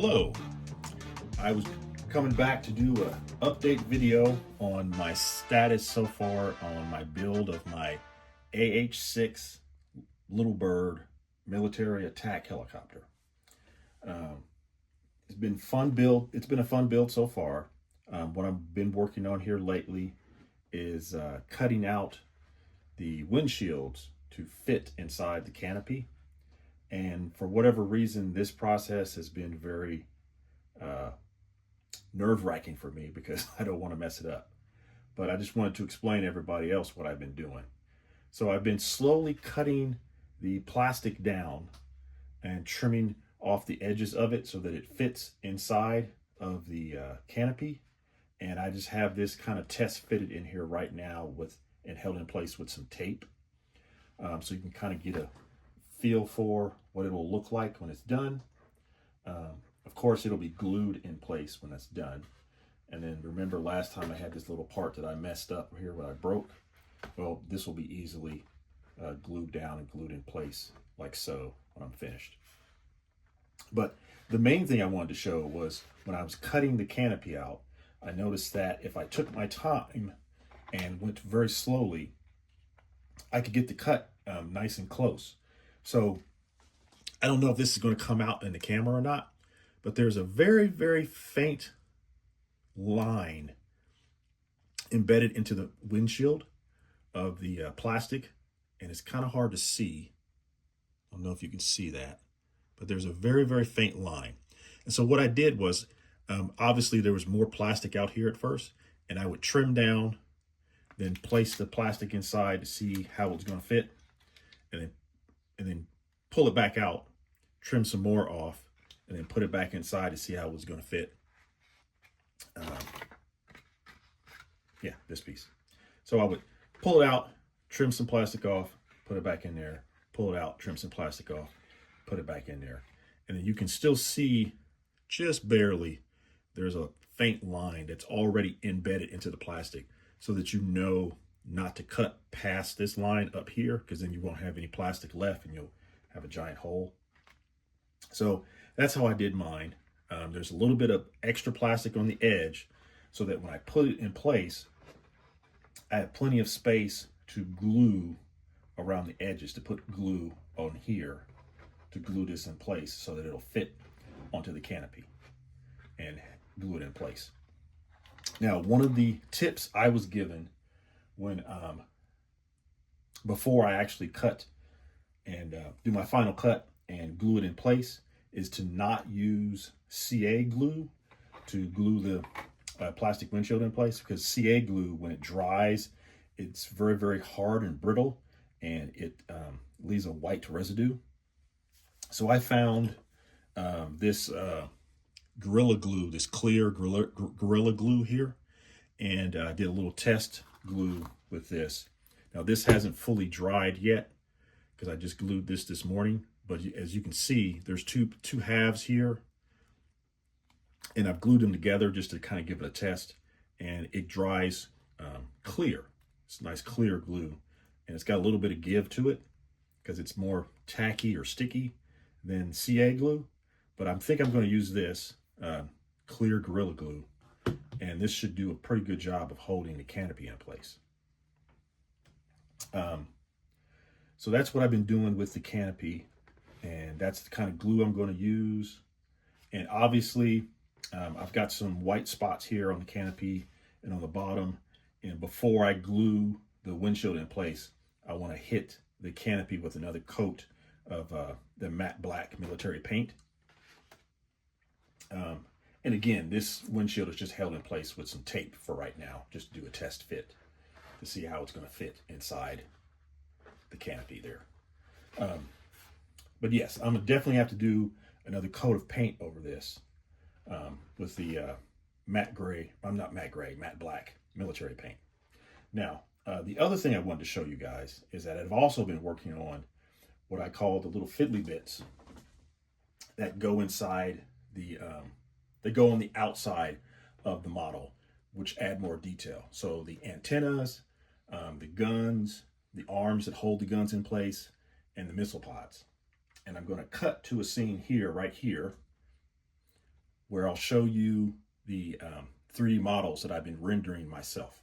Hello, I was coming back to do an update video on my status so far on my build of my AH-6 Little Bird military attack helicopter. Um, it's been fun build. It's been a fun build so far. What I've been working on here lately is cutting out the windshields to fit inside the canopy. And for whatever reason, this process has been very nerve-wracking for me because I don't want to mess it up. But I just wanted to explain to everybody else what I've been doing. So I've been slowly cutting the plastic down and trimming off the edges of it so that it fits inside of the canopy. And I just have this kind of test fitted in here right now and held in place with some tape. So you can kind of get a feel for what it will look like when it's done. Of course, it'll be glued in place when that's done. And then remember last time I had this little part that I messed up here, what I broke. Well, this will be easily glued down and glued in place like so when I'm finished. But the main thing I wanted to show was when I was cutting the canopy out, I noticed that if I took my time and went very slowly, I could get the cut nice and close. So I don't know if this is going to come out in the camera or not, but there's a very, very faint line embedded into the windshield of the plastic, and it's kind of hard to see. I don't know if you can see that, but there's a very, very faint line. And so what I did was, obviously there was more plastic out here at first, and I would trim down, then place the plastic inside to see how it's going to fit, and then pull it back out, trim some more off, and then put it back inside to see how it was going to fit. Yeah, this piece. So I would pull it out, trim some plastic off, put it back in there, pull it out, trim some plastic off, put it back in there. And then you can still see just barely, there's a faint line that's already embedded into the plastic so that you know not to cut past this line up here, because then you won't have any plastic left and you'll have a giant hole. So that's how I did mine. There's a little bit of extra plastic on the edge so that when I put it in place, I have plenty of space to glue around the edges, to put glue on here to glue this in place so that it'll fit onto the canopy and glue it in place. Now, one of the tips I was given when before I actually cut and do my final cut and glue it in place is to not use CA glue to glue the plastic windshield in place, because CA glue, when it dries, it's very, very hard and brittle, and it leaves a white residue. So I found this Gorilla Glue, this clear Gorilla Glue here, and I did a little test glue with this. Now this hasn't fully dried yet because I just glued this morning, but as you can see, there's two halves here, and I've glued them together just to kind of give it a test, and it dries clear. It's nice clear glue, and it's got a little bit of give to it because it's more tacky or sticky than CA glue, but I think I'm going to use this clear Gorilla Glue, and this should do a pretty good job of holding the canopy in place. So that's what I've been doing with the canopy, and that's the kind of glue I'm going to use. And obviously I've got some white spots here on the canopy and on the bottom, and before I glue the windshield in place, I want to hit the canopy with another coat of the matte black military paint. And again, this windshield is just held in place with some tape for right now, just to do a test fit to see how it's going to fit inside the canopy there. But yes, I'm gonna definitely have to do another coat of paint over this with the matte black military paint. Now, the other thing I wanted to show you guys is that I've also been working on what I call the little fiddly bits that go inside the, they go on the outside of the model, which add more detail. So the antennas, the guns, the arms that hold the guns in place, and the missile pods. And I'm going to cut to a scene here, right here, where I'll show you the 3D models that I've been rendering myself.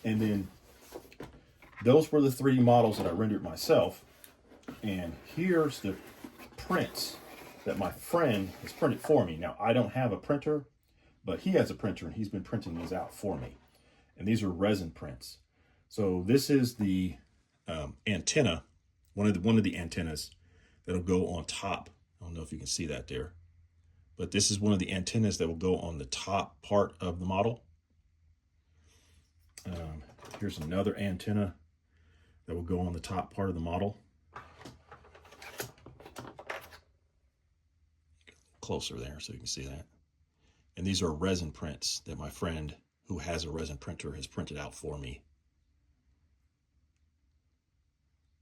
And then those were the 3D models that I rendered myself. And here's the prints that my friend has printed for me. Now, I don't have a printer, but he has a printer and he's been printing these out for me. And these are resin prints. So this is the antenna, one of the antennas that'll go on top. I don't know if you can see that there, but this is one of the antennas that will go on the top part of the model. Here's another antenna that will go on the top part of the model. Closer there so you can see that. And these are resin prints that my friend who has a resin printer has printed out for me.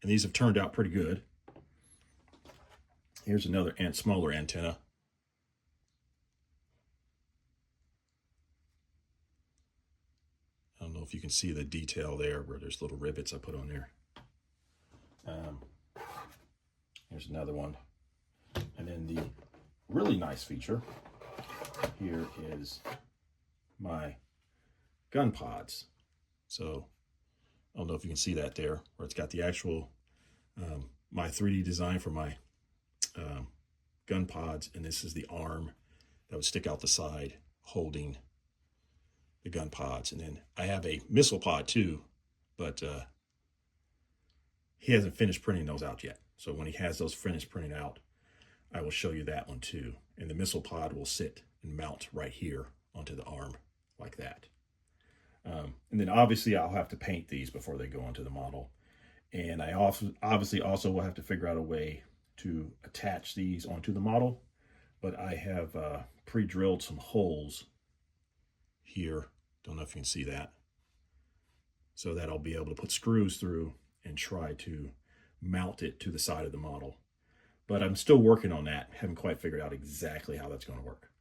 And these have turned out pretty good. Here's another smaller antenna. I don't know if you can see the detail there where there's little rivets I put on there. Here's another one. And then the really nice feature here is my gun pods. So I don't know if you can see that there, where it's got the actual, my 3D design for my gun pods. And this is the arm that would stick out the side holding the gun pods. And then I have a missile pod too, but he hasn't finished printing those out yet. So when he has those finished printing out, I will show you that one too. And the missile pod will sit and mount right here onto the arm like that. And then obviously I'll have to paint these before they go onto the model. And I obviously also will have to figure out a way to attach these onto the model. But I have pre-drilled some holes here. Don't know if you can see that. So that I'll be able to put screws through and try to mount it to the side of the model. But I'm still working on that. Haven't quite figured out exactly how that's going to work.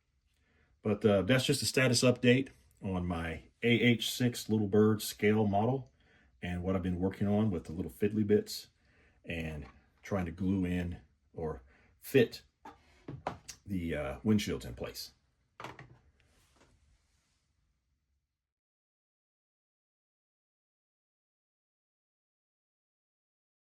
But that's just a status update on my AH-6 Little Bird scale model and what I've been working on with the little fiddly bits and trying to glue in or fit the windshields in place.